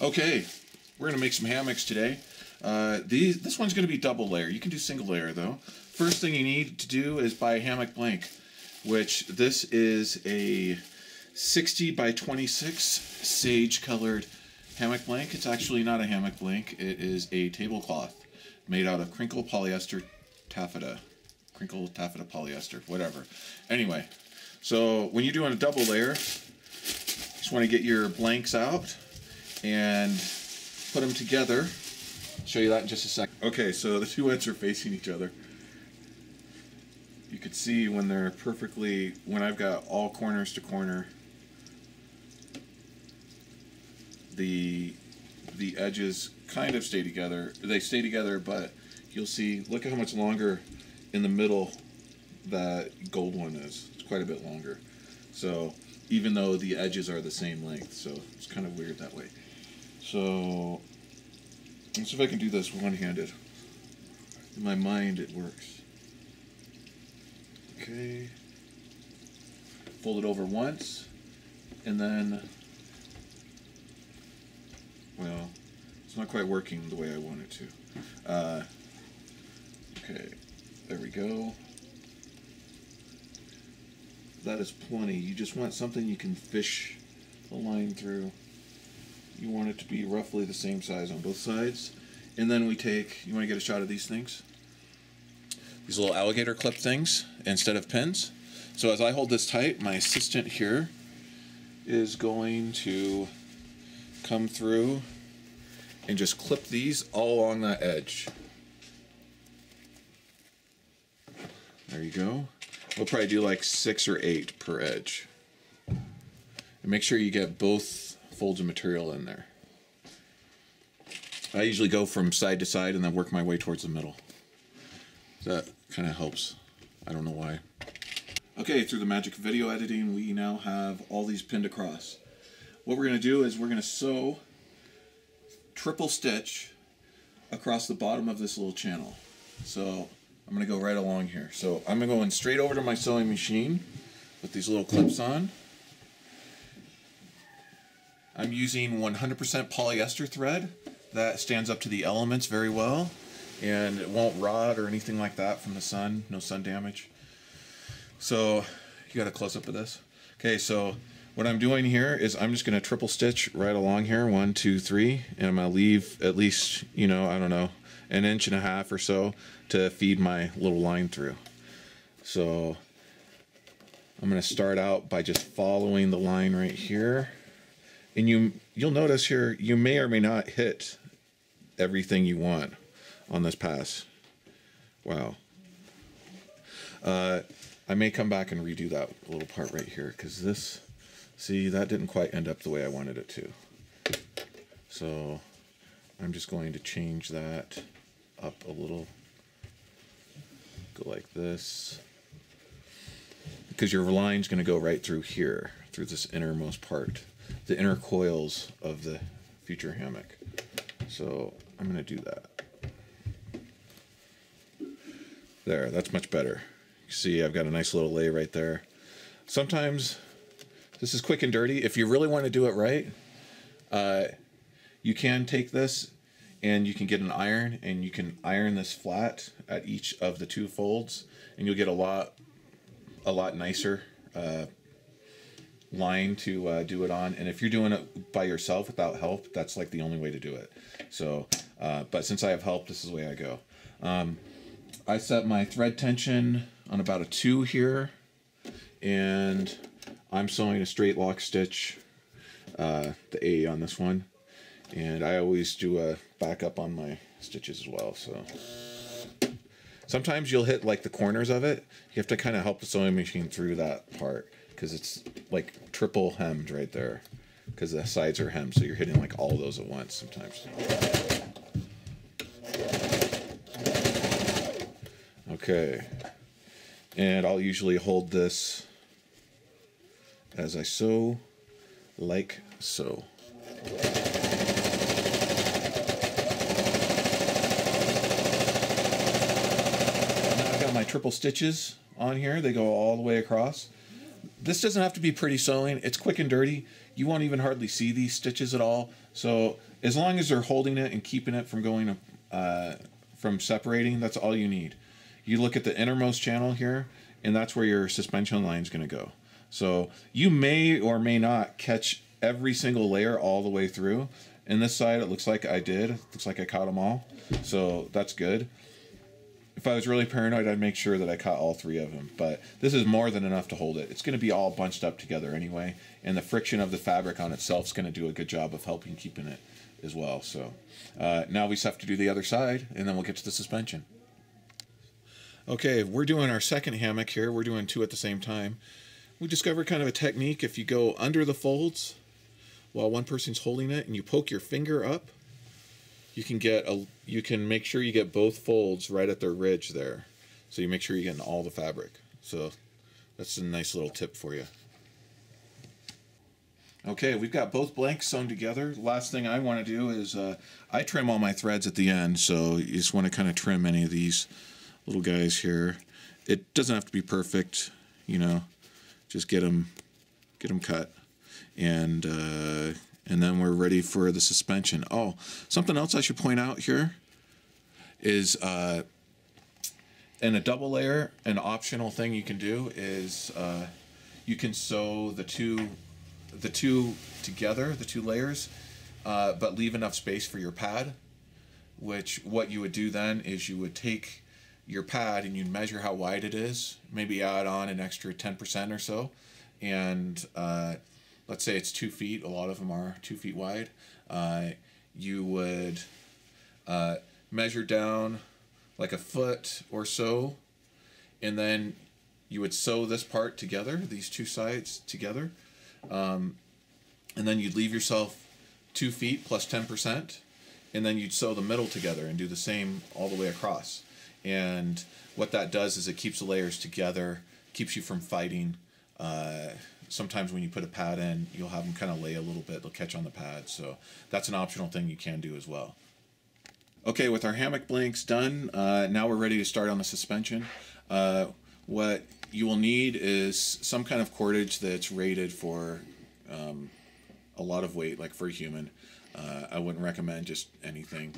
Okay, we're going to make some hammocks today. This one's going to be double layer. You can do single layer though. First thing you need to do is buy a hammock blank, which this is a 60 by 26 sage colored hammock blank. It's actually not a hammock blank. It is a tablecloth made out of crinkle polyester taffeta. Crinkle taffeta polyester, whatever. Anyway, so when you're doing a double layer, you just want to get your blanks out and put them together. I'll show you that in just a second. Okay, so the two ends are facing each other. You can see when they're perfectly, when I've got all corners to corner, the edges kind of stay together. They stay together, but you'll see, look at how much longer in the middle that gold one is. It's quite a bit longer. So even though the edges are the same length, so it's kind of weird that way. So let's see if I can do this one-handed. In my mind it works. Okay. Fold it over once, and then, well, it's not quite working the way I want it to. Okay, there we go. That is plenty. You just want something you can fish the line through. You want it to be roughly the same size on both sides. And then we take, you want to get a shot of these things? These little alligator clip things instead of pins. So as I hold this tight, my assistant here is going to come through and just clip these all along that edge. There you go. We'll probably do like 6 or 8 per edge. And make sure you get both folds of material in there. I usually go from side to side and then work my way towards the middle. That kind of helps. I don't know why. Okay, through the magic of video editing, we now have all these pinned across. What we're going to do is we're going to sew triple stitch across the bottom of this little channel. So I'm going to go right along here. So I'm going straight over to my sewing machine with these little clips on. I'm using 100% polyester thread that stands up to the elements very well, and it won't rot or anything like that from the sun. No sun damage. So you got a close up of this. Okay, so what I'm doing here is I'm just going to triple stitch right along here, 1, 2, 3, and I'm going to leave at least, you know, I don't know, 1.5 inches or so to feed my little line through. So I'm going to start out by just following the line right here. And you'll notice here, you may or may not hit everything you want on this pass. Wow. I may come back and redo that little part right here, because this, see, that didn't quite end up the way I wanted it to. So I'm just going to change that up a little. Go like this. Because your line's going to go right through here, through this innermost part, the inner coils of the future hammock. So I'm going to do that. There, that's much better. You see, I've got a nice little lay right there. Sometimes this is quick and dirty. If you really want to do it right, you can take this and you can get an iron and you can iron this flat at each of the 2 folds, and you'll get a lot nicer line to do it on. And if you're doing it by yourself without help, that's like the only way to do it. So, but since I have help, this is the way I go. I set my thread tension on about a 2 here, and I'm sewing a straight lock stitch, the A on this one, and I always do a backup on my stitches as well. So sometimes you'll hit like the corners of it. You have to kind of help the sewing machine through that part, because it's like triple hemmed right there, because the sides are hemmed, so you're hitting like all those at once sometimes. Okay, and I'll usually hold this as I sew, like so. Now I've got my triple stitches on here. They go all the way across. This doesn't have to be pretty sewing. It's quick and dirty. You won't even hardly see these stitches at all. So as long as they're holding it and keeping it from going from separating, that's all you need. You look at the innermost channel here, and that's where your suspension line is going to go. So you may or may not catch every single layer all the way through. And this side, it looks like I did. It looks like I caught them all. So that's good. If I was really paranoid, I'd make sure that I caught all 3 of them. But this is more than enough to hold it. It's going to be all bunched up together anyway. And the friction of the fabric on itself is going to do a good job of helping keeping it as well. So now we just have to do the other side, and then we'll get to the suspension. Okay, we're doing our second hammock here. We're doing 2 at the same time. We discovered kind of a technique. If you go under the folds while one person's holding it and you poke your finger up, you can make sure you get both folds right at their ridge there. So you make sure you're getting all the fabric. So that's a nice little tip for you. Okay, we've got both blanks sewn together. Last thing I want to do is I trim all my threads at the end, so you just want to kind of trim any of these little guys here. It doesn't have to be perfect, you know, just get them cut. And then we're ready for the suspension. Oh, something else I should point out here is in a double layer, an optional thing you can do is you can sew the two together, the 2 layers, but leave enough space for your pad. Which what you would do then is you would take your pad and you'd measure how wide it is, maybe add on an extra 10% or so, and let's say it's 2 feet, a lot of them are 2 feet wide, you would measure down like a foot or so, and then you would sew this part together, these 2 sides together, and then you'd leave yourself 2 feet plus 10%, and then you'd sew the middle together and do the same all the way across. And what that does is it keeps the layers together, keeps you from fighting. Sometimes when you put a pad in, you'll have them kind of lay a little bit, they'll catch on the pad, so that's an optional thing you can do as well. Okay, with our hammock blanks done, now we're ready to start on the suspension. What you will need is some kind of cordage that's rated for a lot of weight, like for a human. I wouldn't recommend just anything.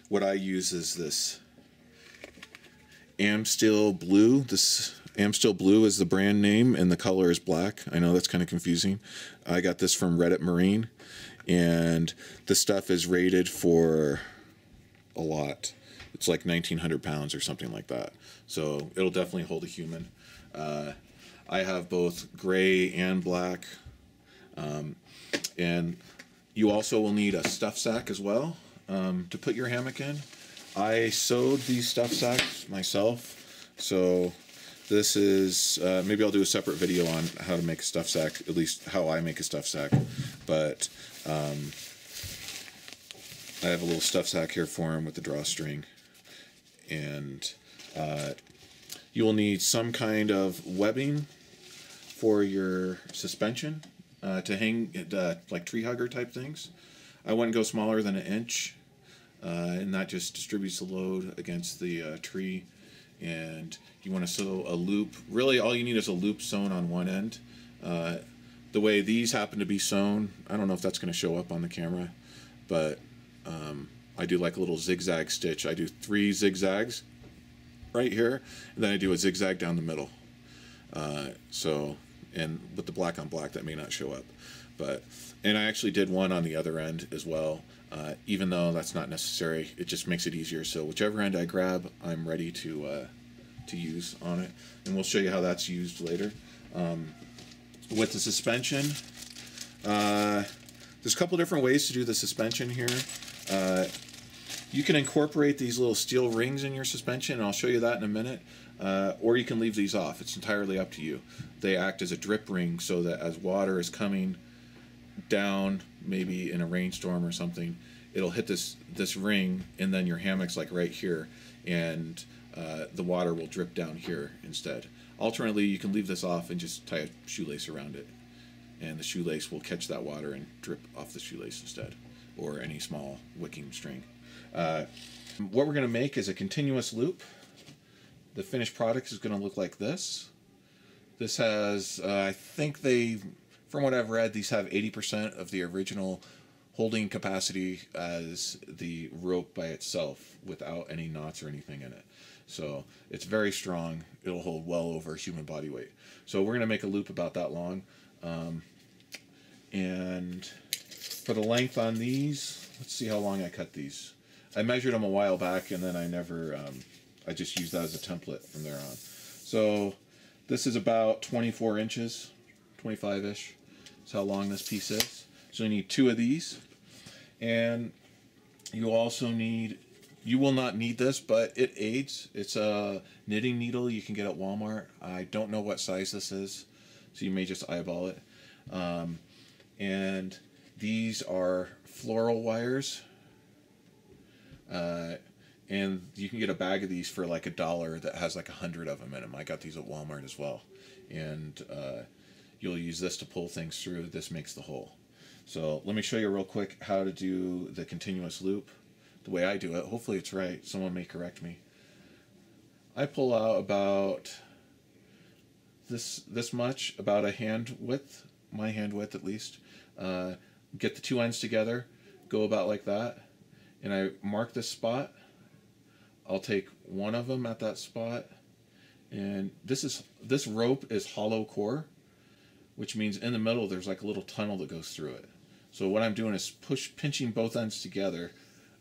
What I use is this Amsteel Blue. This Amsteel Blue is the brand name, and the color is black. I know that's kind of confusing. I got this from Reddit Marine, and this stuff is rated for a lot. It's like 1,900 pounds or something like that. So it'll definitely hold a human. I have both gray and black. And you also will need a stuff sack as well to put your hammock in. I sewed these stuff sacks myself, so this is, maybe I'll do a separate video on how to make a stuff sack, at least how I make a stuff sack, but I have a little stuff sack here for him with the drawstring, and you will need some kind of webbing for your suspension to hang it, like tree hugger type things. I wouldn't go smaller than 1 inch, and that just distributes the load against the tree. And you want to sew a loop. Really, all you need is a loop sewn on one end. The way these happen to be sewn, I don't know if that's going to show up on the camera, but I do like a little zigzag stitch. I do 3 zigzags right here, and then I do a zigzag down the middle. And with the black on black, that may not show up, and I actually did one on the other end as well. Even though that's not necessary, it just makes it easier. So whichever end I grab, I'm ready to use on it, and we'll show you how that's used later. With the suspension, there's a couple different ways to do the suspension here. You can incorporate these little steel rings in your suspension, and I'll show you that in a minute. Or you can leave these off. It's entirely up to you. They act as a drip ring, so that as water is coming down, maybe in a rainstorm or something, it'll hit this ring, and then your hammock's like right here, and the water will drip down here instead. Alternately, you can leave this off and just tie a shoelace around it, and the shoelace will catch that water and drip off the shoelace instead, or any small wicking string. What we're going to make is a continuous loop. The finished product is going to look like this. This has, I think from what I've read, these have 80% of the original holding capacity as the rope by itself without any knots or anything in it. So it's very strong. It'll hold well over human body weight. So we're going to make a loop about that long. And for the length on these, let's see how long I cut these. I measured them a while back, and then I just used that as a template from there on. So this is about 24 inches, 25-ish. That's how long this piece is. So you need 2 of these. And you also need, you will not need this, but it aids. It's a knitting needle you can get at Walmart. I don't know what size this is, so you may just eyeball it. And these are floral wires. And you can get a bag of these for like $1 that has like 100 of them in them. I got these at Walmart as well. And you'll use this to pull things through. This makes the hole. So let me show you real quick how to do the continuous loop the way I do it. Hopefully it's right. Someone may correct me. I pull out about this much, about a hand width, my hand width at least. Get the 2 ends together, go about like that, and I mark this spot. I'll take one of them at that spot, and this rope is hollow core, which means in the middle there's like a little tunnel that goes through it. So what I'm doing is pinching both ends together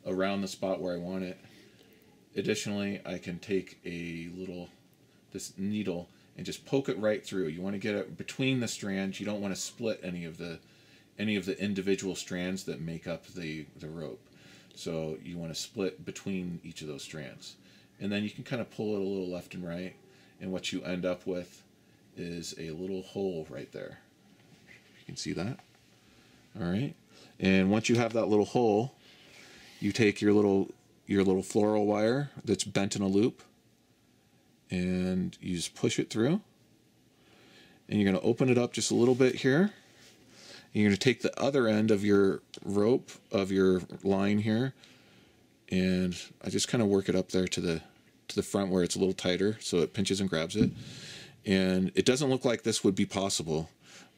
around the spot where I want it. Additionally, I can take this needle and just poke it right through. You want to get it between the strands. You don't want to split any of the individual strands that make up the rope. So you want to split between each of those strands. And then you can kind of pull it a little left and right, and what you end up with is a little hole right there. You can see that? All right. And once you have that little hole, you take your little floral wire that's bent in a loop, and you just push it through. And you're going to open it up just a little bit here. And you're going to take the other end of your rope, of your line here, and I just kind of work it up there to the front where it's a little tighter so it pinches and grabs it. And it doesn't look like this would be possible,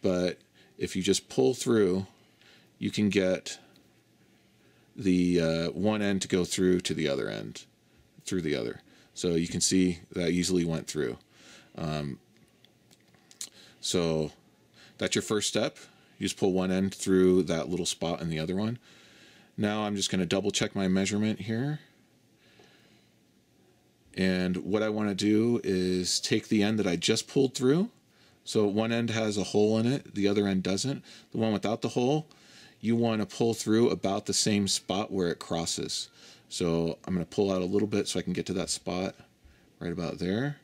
but if you just pull through, you can get the one end to go through to the other end, through the other. So you can see that easily went through. So that's your first step. You just pull one end through that little spot in the other one. Now I'm just going to double check my measurement here. And what I want to do is take the end that I just pulled through. So one end has a hole in it, the other end doesn't. The one without the hole, you want to pull through about the same spot where it crosses. So I'm going to pull out a little bit so I can get to that spot right about there.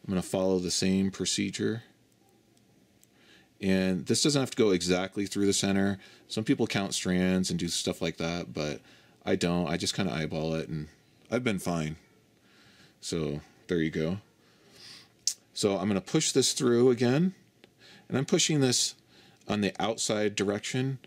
I'm going to follow the same procedure. And this doesn't have to go exactly through the center. Some people count strands and do stuff like that, but I don't. I just kind of eyeball it, and I've been fine. So there you go. So I'm going to push this through again, and I'm pushing this on the outside direction.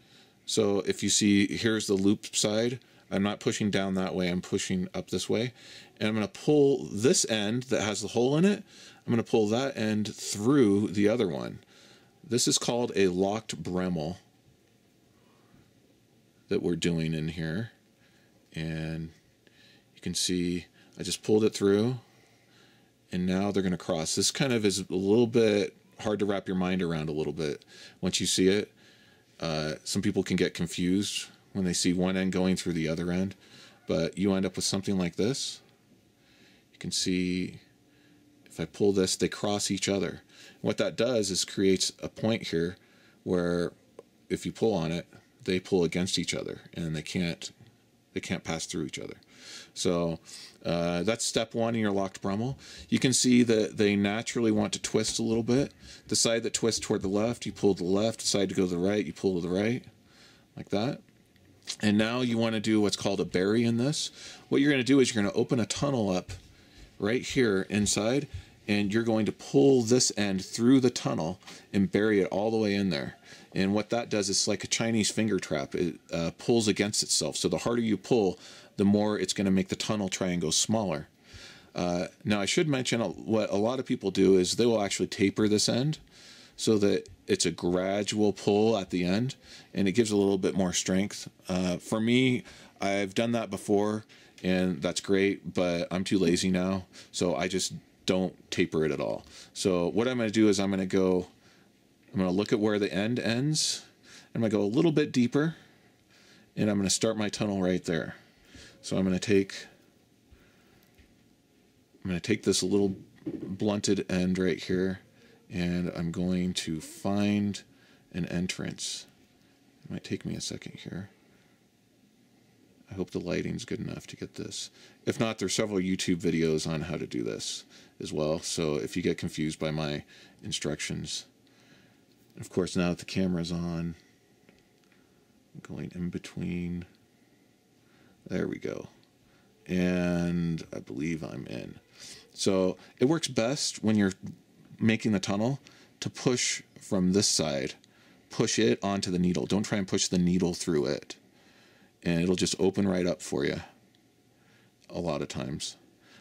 So if you see, here's the loop side. I'm not pushing down that way. I'm pushing up this way. And I'm going to pull this end that has the hole in it. I'm going to pull that end through the other one. This is called a locked Bremel that we're doing in here. And you can see I just pulled it through, and now they're going to cross. This kind of is a little bit hard to wrap your mind around a little bit once you see it. Some people can get confused when they see one end going through the other end, but you end up with something like this. You can see if I pull this, they cross each other. What that does is creates a point here where if you pull on it, they pull against each other, and they can't pass through each other. So that's step one in your locked Bremel. You can see that they naturally want to twist a little bit. The side that twists toward the left, you pull to the left. The side to go to the right, you pull to the right, like that. And now you want to do what's called a bury in this. What you're going to do is you're going to open a tunnel up right here inside, and you're going to pull this end through the tunnel and bury it all the way in there. And what that does is like a Chinese finger trap. It pulls against itself. So the harder you pull, the more it's going to make the tunnel try and go smaller. Now, I should mention what a lot of people do is they will actually taper this end so that it's a gradual pull at the end, and it gives a little bit more strength. For me, I've done that before, and that's great, but I'm too lazy now, so I just don't taper it at all. So what I'm going to do is I'm going to look at where the end ends. I'm going to go a little bit deeper, and I'm going to start my tunnel right there. So I'm going to take this little blunted end right here, and I'm going to find an entrance. It might take me a second here. I hope the lighting's good enough to get this. If not, there's several YouTube videos on how to do this as well, so if you get confused by my instructions. Of course, now that the camera's on, I'm going in between. There we go. And I believe I'm in. So it works best when you're making the tunnel to push from this side. Push it onto the needle. Don't try and push the needle through it. And it'll just open right up for you a lot of times.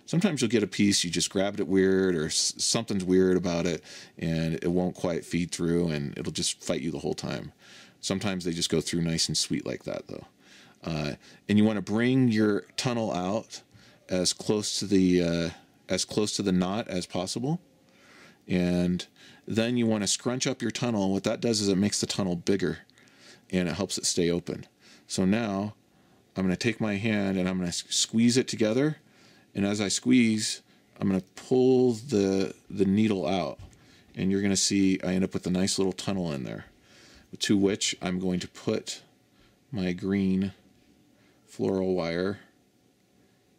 Sometimes you'll get a piece, you just grabbed it weird or something's weird about it and it won't quite feed through and it'll just fight you the whole time. Sometimes they just go through nice and sweet like that though. And you want to bring your tunnel out as close to the knot as possible. And then you want to scrunch up your tunnel. What that does is it makes the tunnel bigger and it helps it stay open. So now I'm going to take my hand and I'm going to squeeze it together. And as I squeeze, I'm going to pull the needle out. And you're going to see I end up with a nice little tunnel in there, to which I'm going to put my green floral wire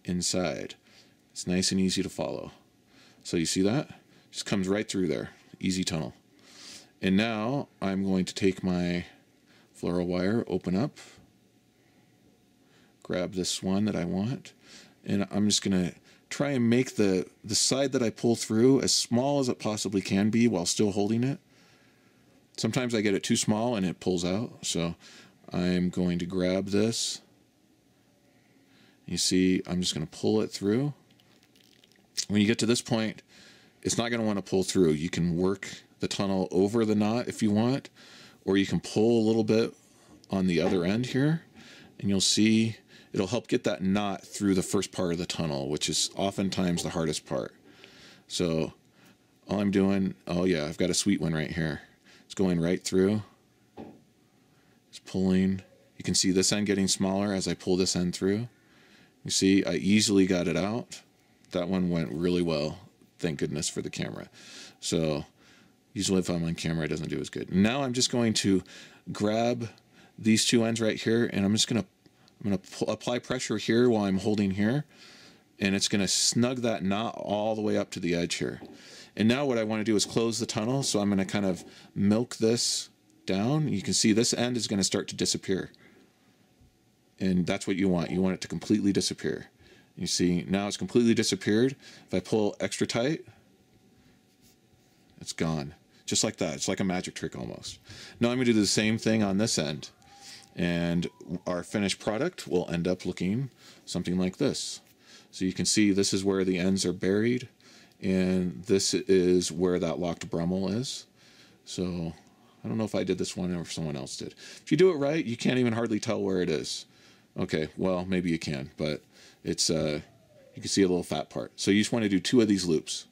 inside. It's nice and easy to follow. So you see that? Just comes right through there. Easy tunnel. And now I'm going to take my floral wire, open up, grab this one that I want, and I'm just going to try and make the side that I pull through as small as it possibly can be while still holding it. Sometimes I get it too small and it pulls out, so I'm going to grab this. You see, I'm just going to pull it through. When you get to this point, it's not going to want to pull through. You can work the tunnel over the knot if you want, or you can pull a little bit on the other end here, and you'll see it'll help get that knot through the first part of the tunnel, which is oftentimes the hardest part. So all I'm doing, oh yeah, I've got a sweet one right here. It's going right through. It's pulling. You can see this end getting smaller as I pull this end through. You see, I easily got it out. That one went really well. Thank goodness for the camera. So usually if I'm on camera, it doesn't do as good. Now I'm just going to grab these two ends right here, and I'm going to apply pressure here while I'm holding here, and it's going to snug that knot all the way up to the edge here. And now what I want to do is close the tunnel, so I'm going to kind of milk this down. You can see this end is going to start to disappear. And that's what you want. You want it to completely disappear. You see, now it's completely disappeared. If I pull extra tight, it's gone. Just like that. It's like a magic trick almost. Now I'm going to do the same thing on this end. And our finished product will end up looking something like this. So you can see this is where the ends are buried. And this is where that locked Brummel is. So I don't know if I did this one or if someone else did. If you do it right, you can't even hardly tell where it is. Okay, well, maybe you can, but it's you can see a little fat part. So you just want to do 2 of these loops.